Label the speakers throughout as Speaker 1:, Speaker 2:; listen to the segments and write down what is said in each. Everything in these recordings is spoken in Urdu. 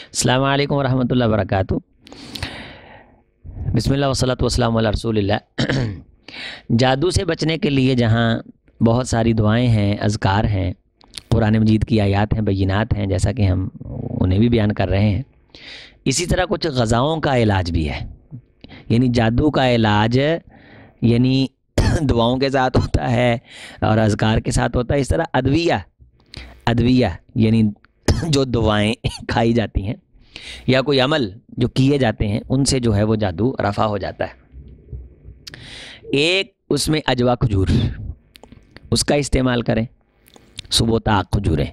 Speaker 1: السلام علیکم ورحمۃ اللہ وبرکاتہ۔ بسم اللہ والصلاۃ والسلام علی رسول اللہ۔ جادو سے بچنے کے لیے جہاں بہت ساری دعائیں ہیں، اذکار ہیں، قرآن مجید کی آیات ہیں، بینات ہیں، جیسا کہ ہم انہیں بھی بیان کر رہے ہیں، اسی طرح کچھ غذاؤں کا علاج بھی ہے۔ یعنی جادو کا علاج یعنی دعاؤں کے ساتھ ہوتا ہے اور اذکار کے ساتھ ہوتا ہے۔ اس طرح ادویہ یعنی جو دعائیں کھائی جاتی ہیں یا کوئی عمل جو کیے جاتے ہیں، ان سے جو ہے وہ جادو رفع ہو جاتا ہے۔ ایک اس میں اجوا کھجور، اس کا استعمال کریں، صبح تاک کھجوریں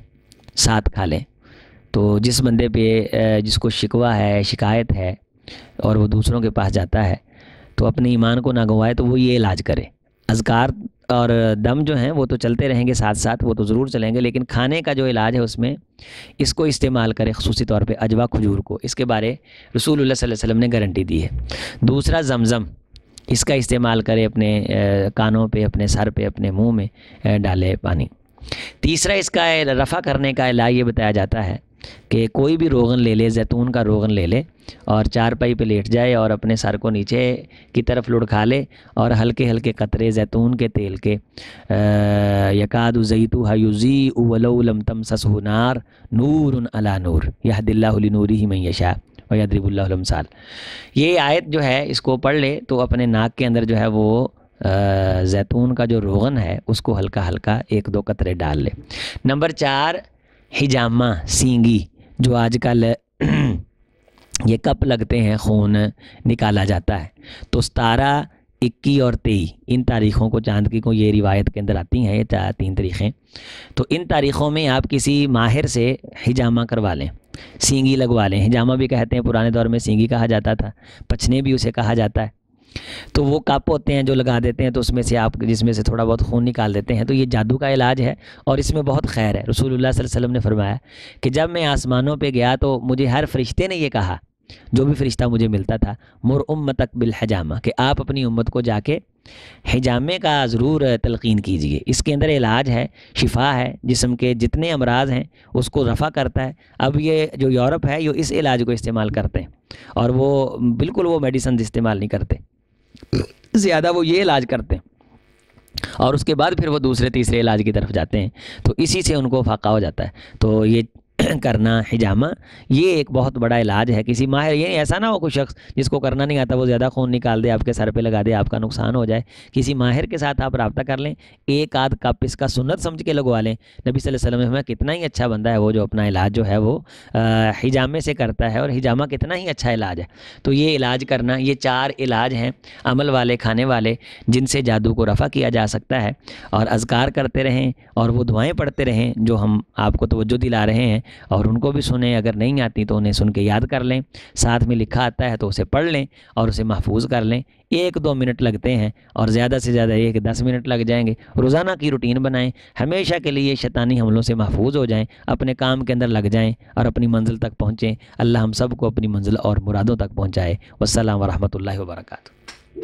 Speaker 1: ساتھ کھا لیں، تو جس بندے پہ جس کو شکوہ ہے، شکایت ہے اور وہ دوسروں کے پاس جاتا ہے تو اپنے ایمان کو نہ گنوائے، تو وہ یہ علاج کرے۔ اذکار اور دم جو ہیں وہ تو چلتے رہیں گے ساتھ ساتھ، وہ تو ضرور چلیں گے، لیکن کھانے کا جو علاج ہے اس میں اس کو استعمال کرے، خصوصی طور پہ اجوا کھجور کو۔ اس کے بارے رسول اللہ صلی اللہ علیہ وسلم نے گارنٹی دی ہے۔ دوسرا زمزم، اس کا استعمال کرے، اپنے کانوں پہ، اپنے سر پہ، اپنے منہ میں ڈالے پانی۔ تیسرا اس کا رفع کرنے کا علاج یہ بتایا جاتا ہے کہ کوئی بھی روغن لے لے، زیتون کا روغن لے لے اور چارپائی پہ لیٹ جائے اور اپنے سر کو نیچے کی طرف لڑکھا لے اور ہلکے ہلکے قطرے زیتون کے تیل کے یکاد زیتها یضیء ولو لم تمسسہ نار نور علی نور یہدی اللہ لنورہ من یشاء ویضرب اللہ الامثال، یہ آیت جو ہے اس کو پڑھ لے تو اپنے ناک کے اندر جو ہے وہ زیتون کا جو روغن ہے اس کو ہلکا ہلکا ایک دو قطرے ڈال لے۔ نمبر 4، حجامہ، سینگی، جو آج کل یہ کپ لگتے ہیں، خون نکالا جاتا ہے، تو 17، 21 اور 23 ان تاریخوں کو، چاندکی کو، یہ روایت کے اندر آتی ہیں، یہ 3 تاریخیں، تو ان تاریخوں میں آپ کسی ماہر سے حجامہ کروا لیں، سینگی لگوا لیں۔ حجامہ بھی کہتے ہیں، پرانے دور میں سینگی کہا جاتا تھا، پچھنے بھی اسے کہا جاتا ہے۔ تو وہ کپ ہوتے ہیں جو لگا دیتے ہیں، تو اس میں سے آپ جس میں سے تھوڑا بہت خون نکال دیتے ہیں، تو یہ جادو کا علاج ہے اور اس میں بہت خیر ہے۔ رسول اللہ صلی اللہ علیہ وسلم نے فرمایا کہ جب میں آسمانوں پہ گیا تو مجھے ہر فرشتے نے یہ کہا، جو بھی فرشتہ مجھے ملتا تھا، مر امتک بالحجامہ، کہ آپ اپنی امت کو جا کے حجامے کا ضرور تلقین کیجئے، اس کے اندر علاج ہے، شفا ہے، جسم کے جتنے امراض ہیں اس کو رفع کرتا ہے۔ اب یہ جو یورپ ہے یہ اس علاج کو استعمال کرتے ہیں اور وہ بالکل وہ میڈیسن استعمال نہیں کرتے، زیادہ وہ یہ علاج کرتے ہیں اور اس کے بعد پھر وہ دوسرے تیسرے علاج کی طرف جاتے ہیں، تو اسی سے ان کو فاقہ ہو جاتا ہے۔ تو یہ کرنا حجامہ یہ ایک بہت بڑا علاج ہے۔ کسی ماہر، یہ ایسا نہ ہو کوئی شخص جس کو کرنا نہیں آتا وہ زیادہ خون نکال دے، آپ کے سر پہ لگا دے، آپ کا نقصان ہو جائے۔ کسی ماہر کے ساتھ آپ رابطہ کر لیں، ایک آدھ کپ اس کا سنت سمجھ کے لگوا لیں۔ نبی صلی اللہ علیہ وسلم نے کتنا ہی اچھا بندہ ہے وہ جو اپنا علاج جو ہے وہ حجامے سے کرتا ہے، اور حجامہ کتنا ہی اچھا علاج ہے۔ تو یہ علاج کرنا، یہ 4 علاج ہیں عمل والے، کھانے والے، جن سے جادو کو رفع کیا جا سکتا ہے۔ اور اذکار کرتے رہیں اور وہ دعائیں پڑھتے رہیں جو ہم آپ کو توجہ دلا رہے ہیں، اور ان کو بھی سنیں، اگر نہیں آتی تو انہیں سن کے یاد کر لیں، ساتھ میں لکھا آتا ہے تو اسے پڑھ لیں اور اسے محفوظ کر لیں۔ 1-2 منٹ لگتے ہیں اور زیادہ سے زیادہ 10 منٹ لگ جائیں گے۔ روزانہ کی روٹین بنائیں، ہمیشہ کے لیے شیطانی حملوں سے محفوظ ہو جائیں، اپنے کام کے اندر لگ جائیں اور اپنی منزل تک پہنچیں۔ اللہ ہم سب کو اپنی منزل اور مرادوں تک پہنچائے۔ والسلام ورحمۃ اللہ وبرکاتہ۔